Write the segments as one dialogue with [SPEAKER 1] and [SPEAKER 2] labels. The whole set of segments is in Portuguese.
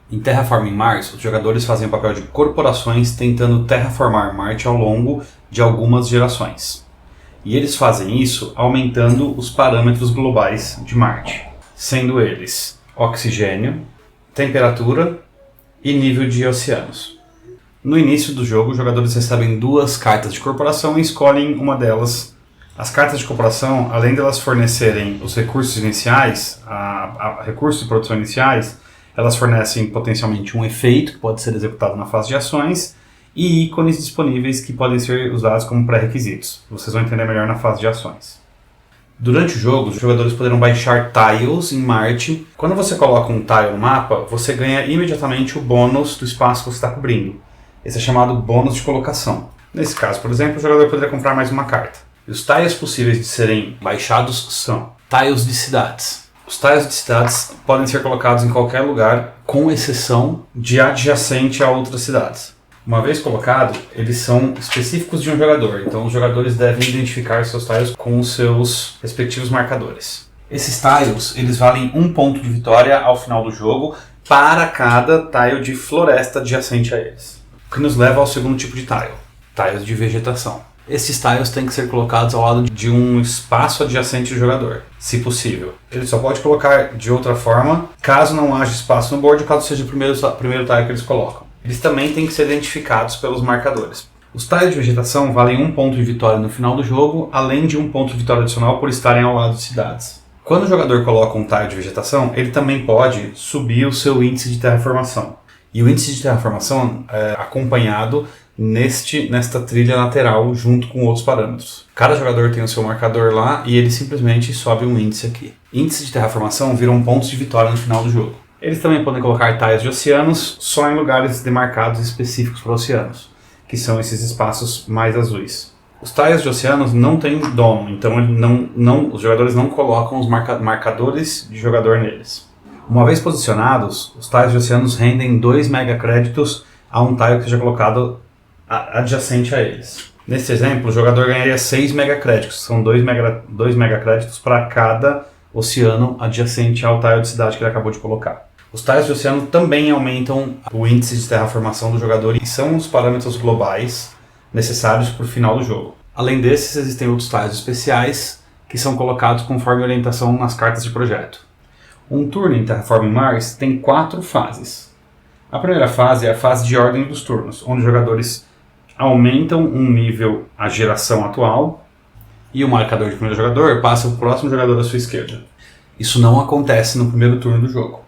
[SPEAKER 1] Em Terraforming Mars, os jogadores fazem o papel de corporações tentando terraformar Marte ao longo de algumas gerações. E eles fazem isso aumentando os parâmetros globais de Marte, sendo eles oxigênio, temperatura e nível de oceanos. No início do jogo, os jogadores recebem 2 cartas de corporação e escolhem uma delas. As cartas de corporação, além de elas fornecerem os recursos iniciais, recursos de produção iniciais, elas fornecem potencialmente um efeito que pode ser executado na fase de ações e ícones disponíveis que podem ser usados como pré-requisitos. Vocês vão entender melhor na fase de ações. Durante o jogo, os jogadores poderão baixar tiles em Marte. Quando você coloca um tile no mapa, você ganha imediatamente o bônus do espaço que você está cobrindo. Esse é chamado bônus de colocação. Nesse caso, por exemplo, o jogador poderia comprar mais uma carta. E os tiles possíveis de serem baixados são tiles de cidades. Os tiles de cidades podem ser colocados em qualquer lugar, com exceção de adjacente a outras cidades. Uma vez colocado, eles são específicos de um jogador, então os jogadores devem identificar seus tiles com os seus respectivos marcadores. Esses tiles, eles valem 1 ponto de vitória ao final do jogo para cada tile de floresta adjacente a eles. O que nos leva ao segundo tipo de tile, tiles de vegetação. Esses tiles têm que ser colocados ao lado de um espaço adjacente do jogador, se possível. Ele só pode colocar de outra forma, caso não haja espaço no board, caso seja o primeiro tile que eles colocam. Eles também têm que ser identificados pelos marcadores. Os tiles de vegetação valem 1 ponto de vitória no final do jogo, além de 1 ponto de vitória adicional por estarem ao lado de cidades. Quando o jogador coloca um tile de vegetação, ele também pode subir o seu índice de terraformação. E o índice de terraformação é acompanhado nesta trilha lateral junto com outros parâmetros. Cada jogador tem o seu marcador lá e ele simplesmente sobe um índice aqui. Índices de terraformação viram pontos de vitória no final do jogo. Eles também podem colocar tiles de oceanos só em lugares demarcados específicos para oceanos, que são esses espaços mais azuis. Os tiles de oceanos não têm dono, então os jogadores não colocam os marcadores de jogador neles. Uma vez posicionados, os tiles de oceanos rendem 2 megacréditos a um tile que seja colocado adjacente a eles. Nesse exemplo, o jogador ganharia 6 megacréditos, são 2 megacréditos para cada oceano adjacente ao tile de cidade que ele acabou de colocar. Os tiles de oceano também aumentam o índice de terraformação do jogador e são os parâmetros globais necessários para o final do jogo. Além desses, existem outros tiles especiais que são colocados conforme a orientação nas cartas de projeto. Um turno em Terraforming Mars tem 4 fases. A primeira fase é a fase de ordem dos turnos, onde os jogadores aumentam um nível a geração atual e o marcador de primeiro jogador passa para o próximo jogador à sua esquerda. Isso não acontece no primeiro turno do jogo.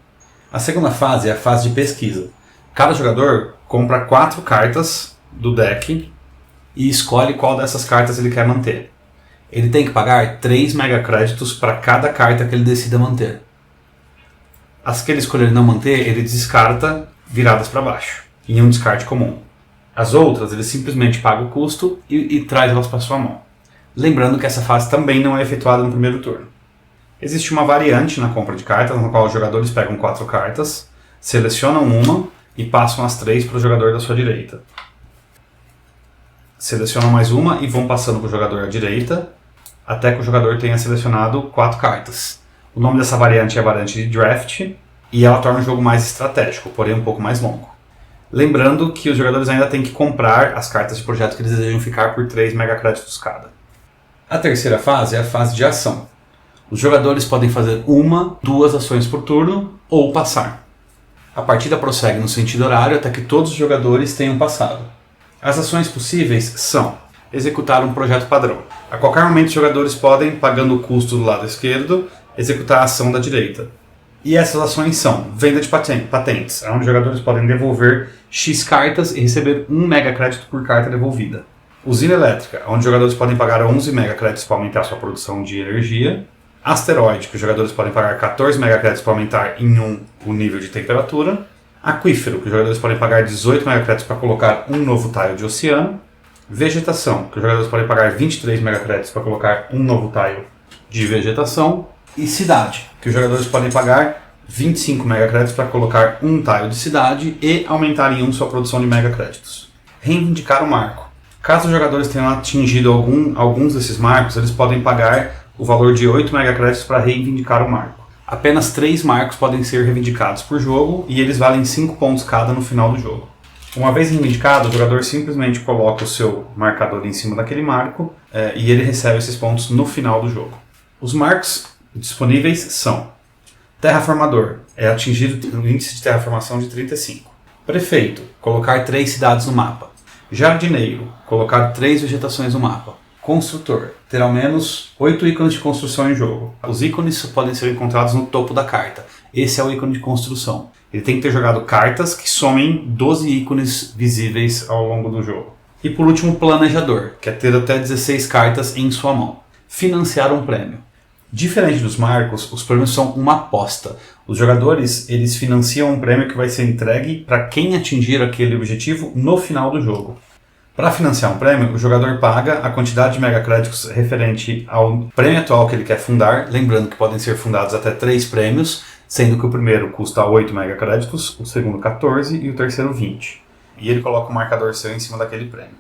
[SPEAKER 1] A segunda fase é a fase de pesquisa. Cada jogador compra 4 cartas do deck e escolhe qual dessas cartas ele quer manter. Ele tem que pagar 3 megacréditos para cada carta que ele decida manter. As que ele escolher não manter, ele descarta viradas para baixo, em um descarte comum. As outras, ele simplesmente paga o custo e traz elas para sua mão. Lembrando que essa fase também não é efetuada no primeiro turno. Existe uma variante na compra de cartas, na qual os jogadores pegam 4 cartas, selecionam uma e passam as 3 para o jogador da sua direita. Selecionam mais uma e vão passando para o jogador à direita, até que o jogador tenha selecionado 4 cartas. O nome dessa variante é a variante de draft, e ela torna o jogo mais estratégico, porém um pouco mais longo. Lembrando que os jogadores ainda têm que comprar as cartas de projeto que eles desejam ficar por 3 megacréditos cada. A terceira fase é a fase de ação. Os jogadores podem fazer 1, 2 ações por turno ou passar. A partida prossegue no sentido horário até que todos os jogadores tenham passado. As ações possíveis são executar um projeto padrão. A qualquer momento os jogadores podem, pagando o custo do lado esquerdo, executar a ação da direita. E essas ações são venda de patentes, onde os jogadores podem devolver X cartas e receber 1 megacrédito por carta devolvida. Usina elétrica, onde os jogadores podem pagar 11 megacréditos para aumentar sua produção de energia. Asteroide, que os jogadores podem pagar 14 megacréditos para aumentar em 1 o nível de temperatura. Aquífero, que os jogadores podem pagar 18 megacréditos para colocar um novo tile de oceano. Vegetação, que os jogadores podem pagar 23 megacréditos para colocar um novo tile de vegetação. E cidade, que os jogadores podem pagar 25 megacréditos para colocar um tile de cidade e aumentar em 1 sua produção de megacréditos. Reivindicar o marco. Caso os jogadores tenham atingido alguns desses marcos, eles podem pagar o valor de 8 megacréditos para reivindicar o marco. Apenas 3 marcos podem ser reivindicados por jogo e eles valem 5 pontos cada no final do jogo. Uma vez reivindicado, o jogador simplesmente coloca o seu marcador em cima daquele marco e ele recebe esses pontos no final do jogo. Os marcos disponíveis são: Terraformador, é atingir o índice de terraformação de 35. Prefeito, colocar 3 cidades no mapa. Jardineiro, colocar 3 vegetações no mapa. Construtor, ter ao menos 8 ícones de construção em jogo. Os ícones podem ser encontrados no topo da carta. Esse é o ícone de construção. Ele tem que ter jogado cartas que somem 12 ícones visíveis ao longo do jogo. E por último, planejador, que é ter até 16 cartas em sua mão. Financiar um prêmio. Diferente dos marcos, os prêmios são uma aposta. Os jogadores eles financiam um prêmio que vai ser entregue para quem atingir aquele objetivo no final do jogo. Para financiar um prêmio, o jogador paga a quantidade de megacréditos referente ao prêmio atual que ele quer fundar, lembrando que podem ser fundados até 3 prêmios, sendo que o primeiro custa 8 megacréditos, o segundo 14 e o terceiro 20. E ele coloca um marcador seu em cima daquele prêmio.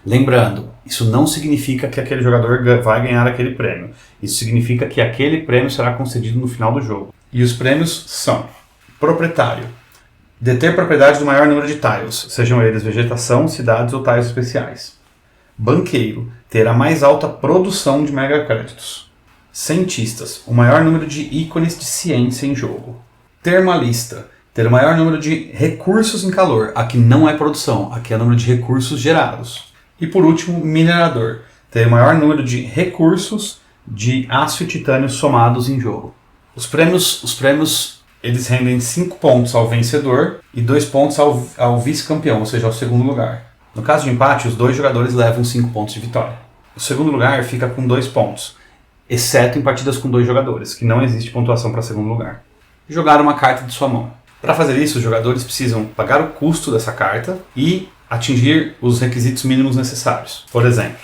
[SPEAKER 1] Lembrando, isso não significa que aquele jogador vai ganhar aquele prêmio. Isso significa que aquele prêmio será concedido no final do jogo. E os prêmios são: Proprietário, deter propriedade do maior número de tiles, sejam eles vegetação, cidades ou tiles especiais. Banqueiro, ter a mais alta produção de megacréditos. Cientistas, o maior número de ícones de ciência em jogo. Termalista, ter o maior número de recursos em calor. Aqui não é produção, aqui é o número de recursos gerados. E por último, minerador, ter o maior número de recursos de aço e titânio somados em jogo. Os prêmios eles rendem 5 pontos ao vencedor e 2 pontos ao vice-campeão, ou seja, ao segundo lugar. No caso de empate, os 2 jogadores levam 5 pontos de vitória. O segundo lugar fica com 2 pontos, exceto em partidas com 2 jogadores, que não existe pontuação para segundo lugar. Jogar uma carta de sua mão. Para fazer isso, os jogadores precisam pagar o custo dessa carta e atingir os requisitos mínimos necessários. Por exemplo,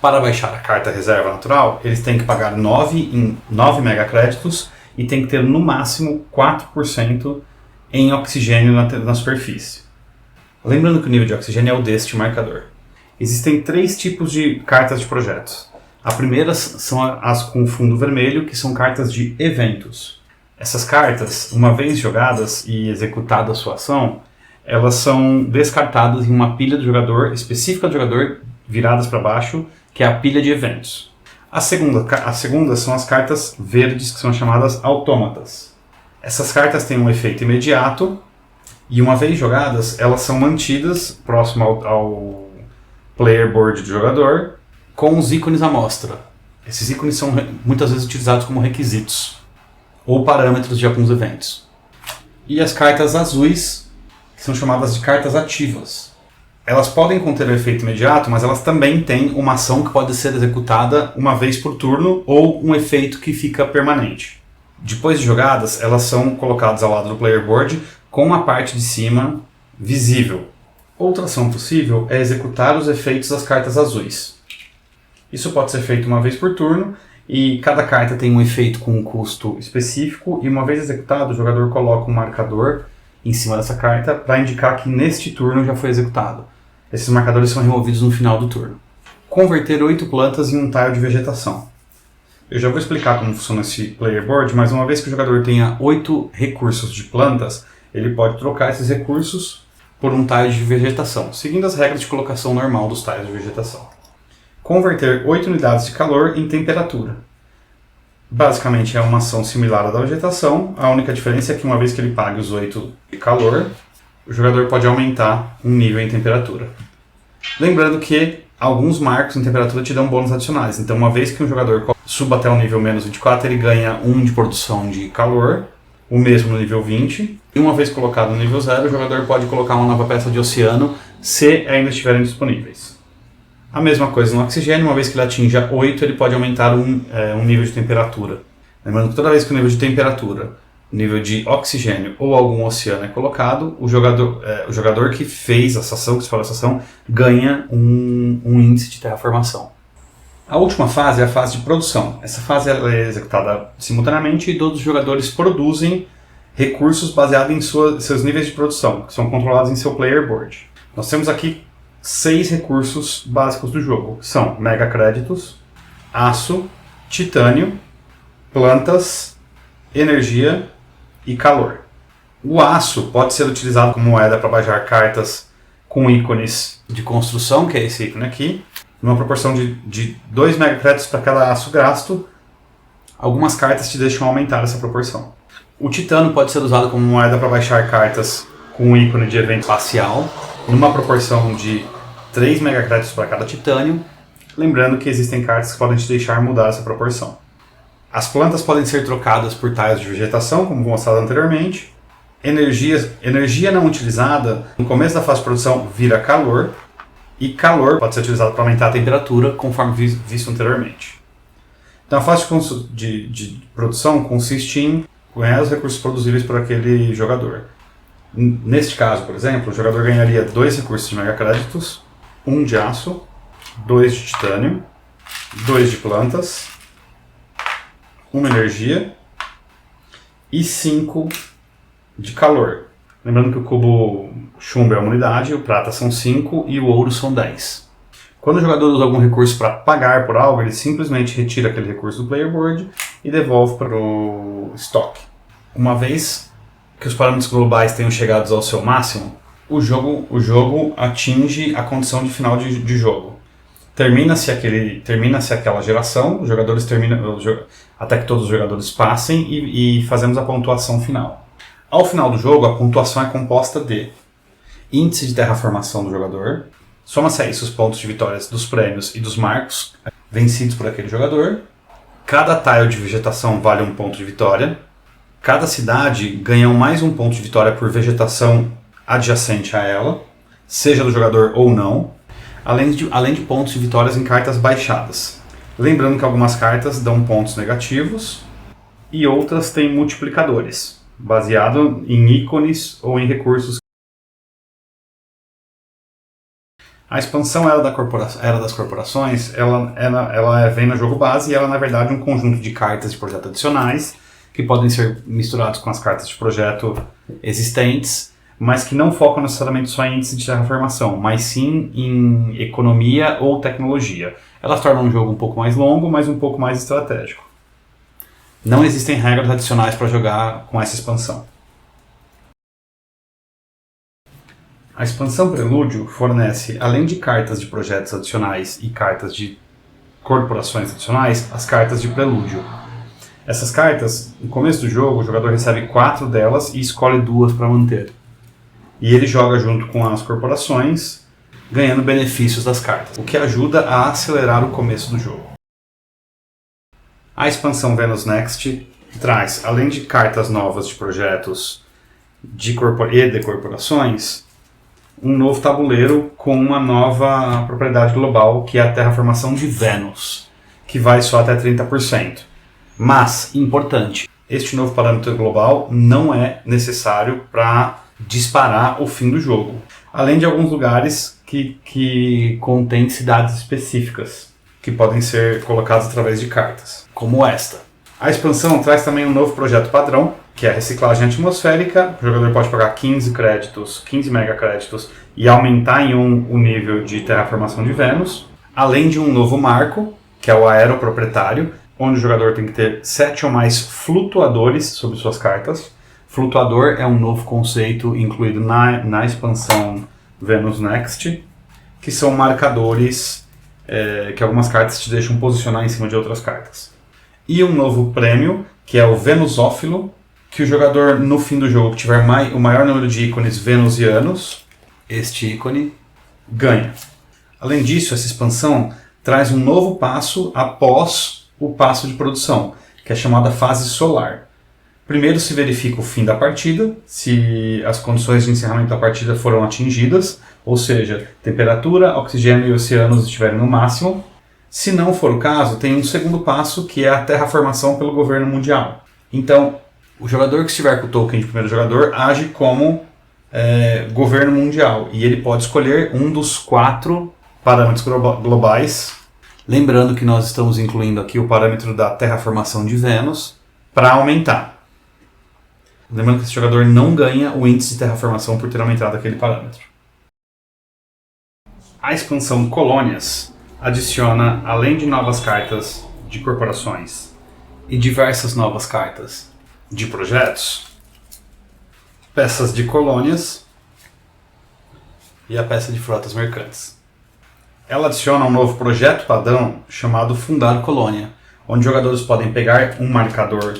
[SPEAKER 1] para baixar a carta reserva natural, eles têm que pagar 9 megacréditos e tem que ter no máximo 4% em oxigênio na superfície. Lembrando que o nível de oxigênio é o deste marcador. Existem 3 tipos de cartas de projetos. A primeira são as com fundo vermelho, que são cartas de eventos. Essas cartas, uma vez jogadas e executada a sua ação, elas são descartadas em uma pilha do jogador, específica do jogador, viradas para baixo, que é a pilha de eventos. A segunda são as cartas verdes, que são chamadas autômatas. Essas cartas têm um efeito imediato e, uma vez jogadas, elas são mantidas próximo ao player board do jogador com os ícones à mostra. Esses ícones são muitas vezes utilizados como requisitos ou parâmetros de alguns eventos. E as cartas azuis, que são chamadas de cartas ativas. Elas podem conter o efeito imediato, mas elas também têm uma ação que pode ser executada uma vez por turno ou um efeito que fica permanente. Depois de jogadas, elas são colocadas ao lado do player board com a parte de cima visível. Outra ação possível é executar os efeitos das cartas azuis. Isso pode ser feito uma vez por turno e cada carta tem um efeito com um custo específico e uma vez executado, o jogador coloca um marcador em cima dessa carta para indicar que neste turno já foi executado. Esses marcadores são removidos no final do turno. Converter 8 plantas em um tile de vegetação. Eu já vou explicar como funciona esse player board, mas uma vez que o jogador tenha 8 recursos de plantas, ele pode trocar esses recursos por um tile de vegetação, seguindo as regras de colocação normal dos tiles de vegetação. Converter 8 unidades de calor em temperatura. Basicamente é uma ação similar à da vegetação, a única diferença é que uma vez que ele pague os 8 de calor, o jogador pode aumentar um nível em temperatura. Lembrando que alguns marcos em temperatura te dão bônus adicionais, então uma vez que um jogador suba até o nível menos 24, ele ganha 1 de produção de calor, o mesmo no nível 20, e uma vez colocado no nível 0, o jogador pode colocar uma nova peça de oceano se ainda estiverem disponíveis. A mesma coisa no oxigênio, uma vez que ele atinja 8, ele pode aumentar um nível de temperatura. Lembrando que toda vez que o nível de temperatura, nível de oxigênio ou algum oceano é colocado, o jogador que fez essa ação, que se fala essa ação, ganha um índice de terraformação. A última fase é a fase de produção. Essa fase é executada simultaneamente e todos os jogadores produzem recursos baseados em seus níveis de produção, que são controlados em seu player board. Nós temos aqui 6 recursos básicos do jogo. São megacréditos, aço, titânio, plantas, energia e calor. O aço pode ser utilizado como moeda para baixar cartas com ícones de construção, que é esse ícone aqui, numa proporção de 2 megacréditos para cada aço gasto. Algumas cartas te deixam aumentar essa proporção. O titânio pode ser usado como moeda para baixar cartas com o ícone de evento espacial, numa proporção de 3 megacréditos para cada titânio, lembrando que existem cartas que podem te deixar mudar essa proporção. As plantas podem ser trocadas por tiles de vegetação, como mostrado anteriormente. Energia não utilizada, no começo da fase de produção, vira calor, e calor pode ser utilizado para aumentar a temperatura, conforme visto anteriormente. Então a fase de produção consiste em ganhar os recursos produzíveis por aquele jogador. Neste caso, por exemplo, o jogador ganharia 2 recursos de megacréditos, 1 de aço, 2 de titânio, 2 de plantas, 1 energia e 5 de calor. Lembrando que o cubo chumbo é uma unidade, o prata são 5 e o ouro são 10. Quando o jogador usa algum recurso para pagar por algo, ele simplesmente retira aquele recurso do player board e devolve para o estoque. Uma vez que os parâmetros globais tenham chegado ao seu máximo, o jogo atinge a condição de final de jogo. Termina-se aquela geração, os jogadores terminam até que todos os jogadores passem e fazemos a pontuação final. Ao final do jogo, a pontuação é composta de índice de terraformação do jogador, soma-se a isso os pontos de vitórias dos prêmios e dos marcos vencidos por aquele jogador, cada tile de vegetação vale 1 ponto de vitória, cada cidade ganha mais 1 ponto de vitória por vegetação adjacente a ela, seja do jogador ou não, além de pontos de vitórias em cartas baixadas. Lembrando que algumas cartas dão pontos negativos e outras têm multiplicadores, baseado em ícones ou em recursos. A expansão Era das Corporações, ela vem no jogo base e ela é, na verdade, um conjunto de cartas de projeto adicionais que podem ser misturados com as cartas de projeto existentes, mas que não focam necessariamente só em índice de terraformação, mas sim em economia ou tecnologia. Elas tornam um jogo um pouco mais longo, mas um pouco mais estratégico. Não existem regras adicionais para jogar com essa expansão. A expansão Prelúdio fornece, além de cartas de projetos adicionais e cartas de corporações adicionais, as cartas de Prelúdio. Essas cartas, no começo do jogo, o jogador recebe 4 delas e escolhe 2 para manter. E ele joga junto com as corporações, ganhando benefícios das cartas, o que ajuda a acelerar o começo do jogo. A expansão Venus Next traz, além de cartas novas de projetos e de corporações, um novo tabuleiro com uma nova propriedade global, que é a terraformação de Vênus, que vai só até 30%. Mas, importante, este novo parâmetro global não é necessário para disparar o fim do jogo. Além de alguns lugares que contêm cidades específicas, que podem ser colocadas através de cartas, como esta. A expansão traz também um novo projeto padrão, que é a reciclagem atmosférica. O jogador pode pagar 15 megacréditos e aumentar em 1 o nível de terraformação de Vênus, além de um novo marco, que é o aeroproprietário, onde o jogador tem que ter 7 ou mais flutuadores sobre suas cartas. Flutuador é um novo conceito incluído na expansão Venus Next, que são marcadores que algumas cartas te deixam posicionar em cima de outras cartas. E um novo prêmio, que é o Venusófilo, que o jogador, no fim do jogo, que tiver o maior número de ícones venusianos, este ícone, ganha. Além disso, essa expansão traz um novo passo após o passo de produção, que é chamada fase solar. Primeiro se verifica o fim da partida, se as condições de encerramento da partida foram atingidas, ou seja, temperatura, oxigênio e oceanos estiverem no máximo. Se não for o caso, tem um segundo passo, que é a terraformação pelo governo mundial. Então, o jogador que estiver com o token de primeiro jogador age como governo mundial, e ele pode escolher um dos 4 parâmetros globais. Lembrando que nós estamos incluindo aqui o parâmetro da terraformação de Vênus para aumentar. Lembrando que esse jogador não ganha o índice de terraformação por ter aumentado aquele parâmetro. A expansão Colônias adiciona, além de novas cartas de corporações e diversas novas cartas de projetos, peças de colônias e a peça de frotas mercantes. Ela adiciona um novo projeto padrão chamado Fundar Colônia, onde jogadores podem pegar um marcador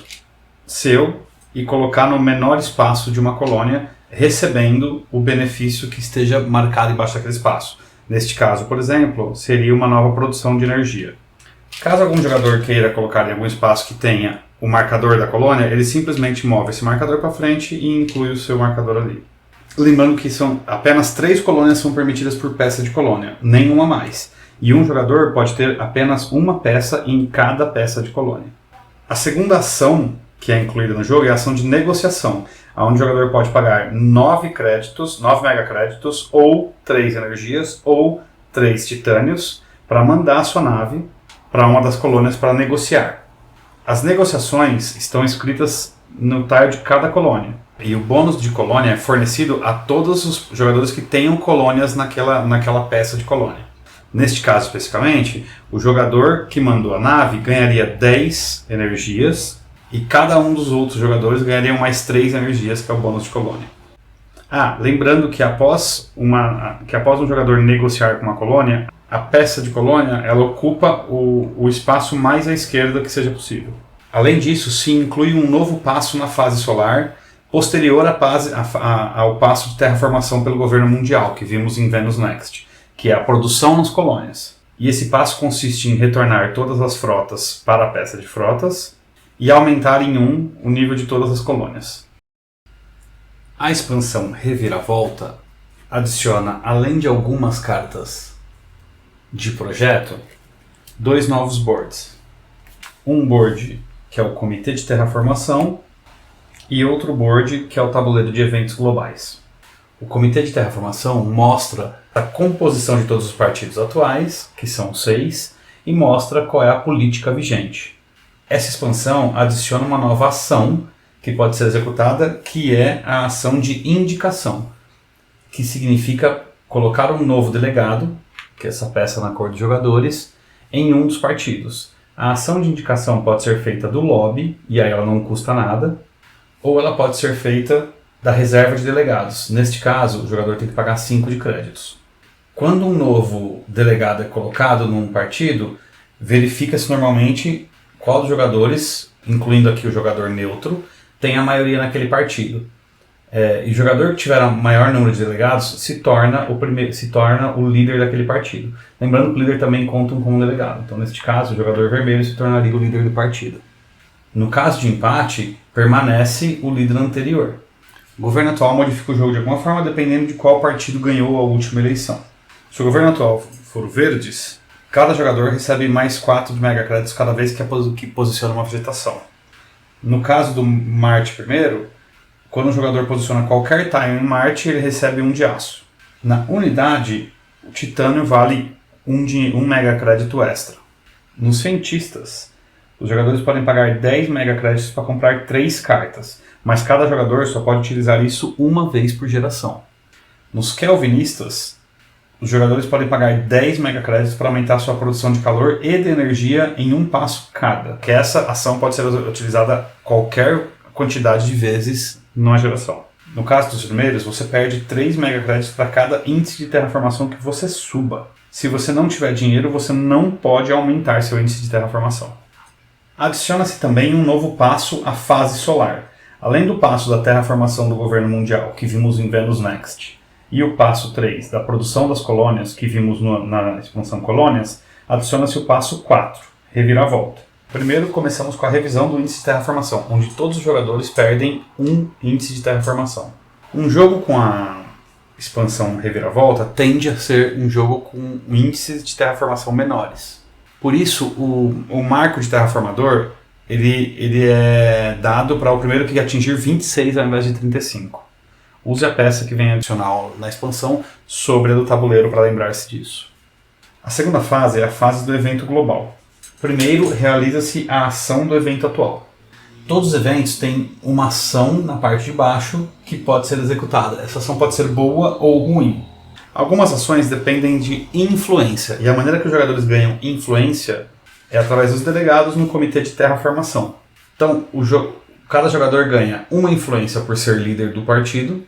[SPEAKER 1] seu e colocar no menor espaço de uma colônia, recebendo o benefício que esteja marcado embaixo daquele espaço. Neste caso, por exemplo, seria uma nova produção de energia. Caso algum jogador queira colocar em algum espaço que tenha o marcador da colônia, ele simplesmente move esse marcador para frente e inclui o seu marcador ali. Lembrando que apenas 3 colônias são permitidas por peça de colônia, nenhuma mais. E um jogador pode ter apenas uma peça em cada peça de colônia. A segunda ação que é incluída no jogo é a ação de negociação, onde o jogador pode pagar 9 megacréditos, ou 3 energias, ou 3 titânios, para mandar a sua nave para uma das colônias para negociar. As negociações estão escritas no tile de cada colônia. E o bônus de colônia é fornecido a todos os jogadores que tenham colônias naquela peça de colônia. Neste caso especificamente, o jogador que mandou a nave ganharia 10 energias e cada um dos outros jogadores ganharia mais 3 energias, que é o bônus de colônia. Lembrando que após um jogador negociar com uma colônia, a peça de colônia ela ocupa o espaço mais à esquerda que seja possível. Além disso, se inclui um novo passo na fase solar, posterior ao passo de terraformação pelo governo mundial, que vimos em Venus Next, que é a produção nas colônias. E esse passo consiste em retornar todas as frotas para a peça de frotas e aumentar em 1 o nível de todas as colônias. A expansão Reviravolta adiciona, além de algumas cartas de projeto, 2 novos boards. Um board que é o Comitê de Terraformação e outro board que é o Tabuleiro de Eventos Globais. O Comitê de Terraformação mostra a composição de todos os partidos atuais, que são 6, e mostra qual é a política vigente. Essa expansão adiciona uma nova ação que pode ser executada, que é a ação de indicação, que significa colocar um novo delegado, que é essa peça na cor dos jogadores, em um dos partidos. A ação de indicação pode ser feita do lobby, e aí ela não custa nada, ou ela pode ser feita da reserva de delegados. Neste caso, o jogador tem que pagar 5 de créditos. Quando um novo delegado é colocado num partido, verifica-se normalmente qual dos jogadores, incluindo aqui o jogador neutro, tem a maioria naquele partido. E o jogador que tiver o maior número de delegados se torna o líder daquele partido. Lembrando que o líder também conta como delegado. Então, neste caso, o jogador vermelho se tornaria o líder do partido. No caso de empate, permanece o líder anterior. O governo atual modifica o jogo de alguma forma dependendo de qual partido ganhou a última eleição. Se o governo atual for o Verdes, cada jogador recebe mais 4 de megacréditos cada vez que posiciona uma vegetação. No caso do Marte primeiro, quando o jogador posiciona qualquer tile em Marte, ele recebe 1 de aço. Na unidade, o titânio vale 1 megacrédito extra. Nos cientistas, os jogadores podem pagar 10 megacréditos para comprar 3 cartas, mas cada jogador só pode utilizar isso uma vez por geração. Nos Kelvinistas, os jogadores podem pagar 10 megacréditos para aumentar sua produção de calor e de energia em 1 passo cada, que essa ação pode ser utilizada qualquer quantidade de vezes numa geração. No caso dos primeiros, você perde 3 megacréditos para cada índice de terraformação que você suba. Se você não tiver dinheiro, você não pode aumentar seu índice de terraformação. Adiciona-se também um novo passo à fase solar. Além do passo da terraformação do governo mundial, que vimos em Venus Next, e o passo 3 da produção das colônias, que vimos na expansão Colônias, adiciona-se o passo 4, Reviravolta. Primeiro, começamos com a revisão do índice de terraformação, onde todos os jogadores perdem 1 índice de terraformação. Um jogo com a expansão Reviravolta tende a ser um jogo com índices de terraformação menores. Por isso, o marco de terraformador ele é dado para o primeiro que atingir 26 ao invés de 35. Use a peça que vem adicional na expansão sobre a do tabuleiro para lembrar-se disso. A segunda fase é a fase do evento global. Primeiro, realiza-se a ação do evento atual. Todos os eventos têm uma ação na parte de baixo que pode ser executada. Essa ação pode ser boa ou ruim. Algumas ações dependem de influência, e a maneira que os jogadores ganham influência é através dos delegados no Comitê de Terraformação. Então, Cada jogador ganha uma influência por ser líder do partido,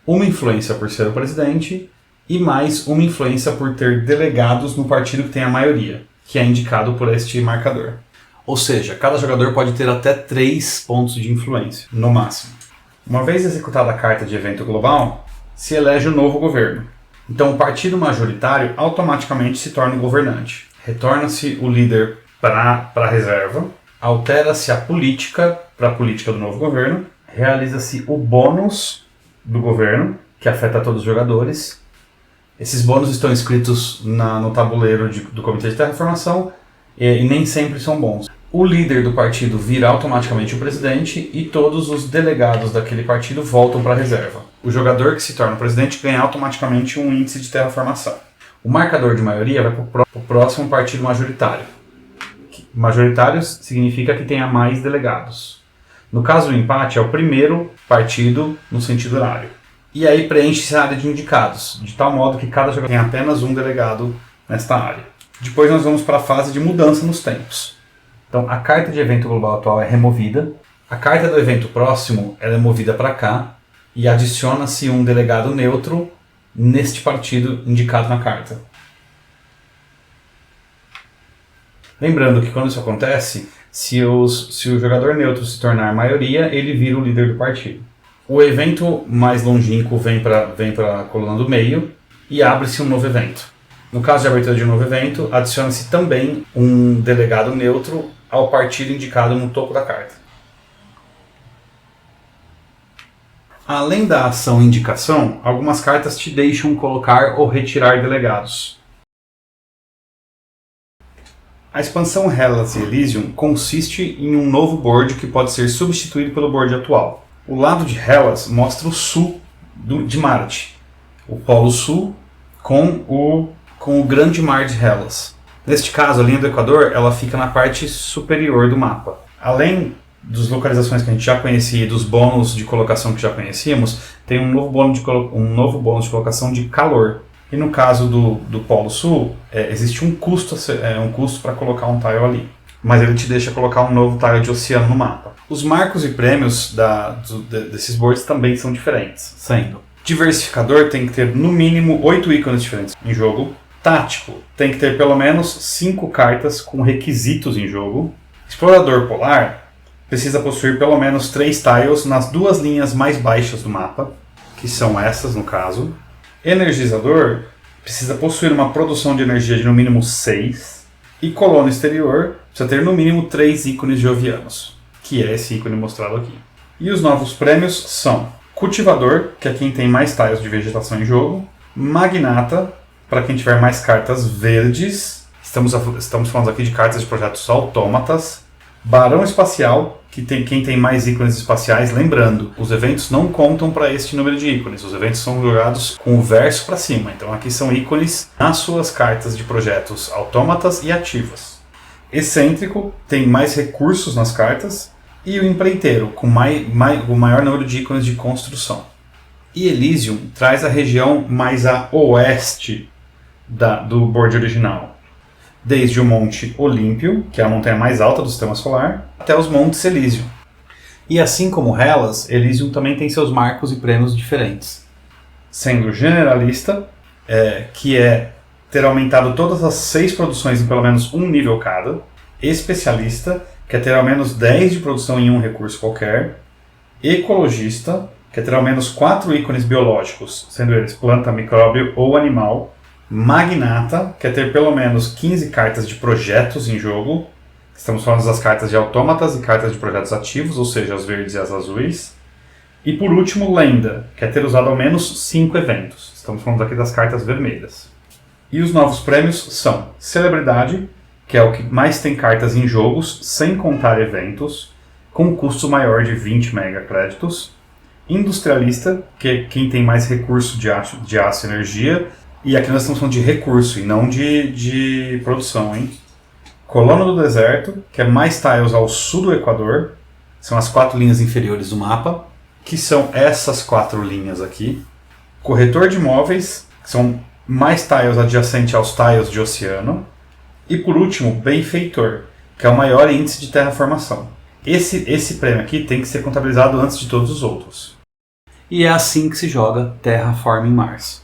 [SPEAKER 1] uma influência por ser o presidente e mais uma influência por ter delegados no partido que tem a maioria, que é indicado por este marcador. Ou seja, cada jogador pode ter até 3 pontos de influência, no máximo. Uma vez executada a carta de evento global, se elege um novo governo. Então o partido majoritário automaticamente se torna o governante. Retorna-se o líder para a reserva, altera-se a política para a política do novo governo, realiza-se o bônus do governo, que afeta todos os jogadores. Esses bônus estão escritos no tabuleiro do Comitê de Terraformação e nem sempre são bons. O líder do partido vira automaticamente o presidente e todos os delegados daquele partido voltam para a reserva. O jogador que se torna o presidente ganha automaticamente um índice de terraformação. O marcador de maioria vai para o próximo partido majoritário. Majoritário significa que tenha mais delegados. No caso do empate, é o primeiro partido no sentido horário. E aí preenche-se a área de indicados, de tal modo que cada jogador tem apenas um delegado nesta área. Depois nós vamos para a fase de mudança nos tempos. Então a carta de evento global atual é removida, a carta do evento próximo ela é movida para cá e adiciona-se um delegado neutro neste partido indicado na carta. Lembrando que quando isso acontece, se o jogador neutro se tornar maioria, ele vira o líder do partido. O evento mais longínquo vem para a coluna do meio e abre-se um novo evento. No caso de abertura de um novo evento, adiciona-se também um delegado neutro ao partido indicado no topo da carta. Além da ação indicação, algumas cartas te deixam colocar ou retirar delegados. A expansão Hellas e Elysium consiste em um novo board que pode ser substituído pelo board atual. O lado de Hellas mostra o sul de Marte, o polo sul com o grande mar de Hellas. Neste caso, a linha do Equador ela fica na parte superior do mapa. Além das localizações que a gente já conhecia e dos bônus de colocação que já conhecíamos, tem um novo bônus de colocação de calor. E no caso do Polo Sul, existe um custo para colocar um tile ali. Mas ele te deixa colocar um novo tile de oceano no mapa. Os marcos e prêmios desses boards também são diferentes, sendo diversificador tem que ter no mínimo 8 ícones diferentes em jogo. Tático tem que ter pelo menos 5 cartas com requisitos em jogo. Explorador polar precisa possuir pelo menos 3 tiles nas 2 linhas mais baixas do mapa, que são essas no caso. Energizador precisa possuir uma produção de energia de no mínimo 6. E coluna exterior precisa ter no mínimo 3 ícones jovianos, que é esse ícone mostrado aqui. E os novos prêmios são Cultivador, que é quem tem mais tiles de vegetação em jogo. Magnata, para quem tiver mais cartas verdes. Estamos falando aqui de cartas de projetos autômatas. Barão Espacial, que tem quem tem mais ícones espaciais. Lembrando, os eventos não contam para este número de ícones. Os eventos são jogados com o verso para cima. Então aqui são ícones nas suas cartas de projetos autômatas e ativas. Excêntrico, tem mais recursos nas cartas. E o Empreiteiro, com o maior número de ícones de construção. E Elysium traz a região mais a oeste do board original. Desde o Monte Olímpio, que é a montanha mais alta do Sistema Solar, até os Montes Elysium. E assim como Hellas, Elysium também tem seus marcos e prêmios diferentes. Sendo generalista, que é ter aumentado todas as 6 produções em pelo menos um nível cada. Especialista, que é ter ao menos 10 de produção em um recurso qualquer. Ecologista, que é ter ao menos 4 ícones biológicos, sendo eles planta, micróbio ou animal. Magnata, que é ter pelo menos 15 cartas de projetos em jogo. Estamos falando das cartas de autômatas e cartas de projetos ativos, ou seja, as verdes e as azuis. E por último, Lenda, que é ter usado ao menos 5 eventos. Estamos falando aqui das cartas vermelhas. E os novos prêmios são Celebridade, que é o que mais tem cartas em jogos, sem contar eventos, com um custo maior de 20 megacréditos. Industrialista, que é quem tem mais recurso de aço e energia. E aqui nós estamos falando de recurso e não de produção, hein? Colono do Deserto, que é mais tiles ao sul do Equador. São as 4 linhas inferiores do mapa, que são essas 4 linhas aqui. Corretor de Imóveis, que são mais tiles adjacentes aos tiles de oceano. E por último, Benfeitor, que é o maior índice de terraformação. esse prêmio aqui tem que ser contabilizado antes de todos os outros. E é assim que se joga Terraforming Mars.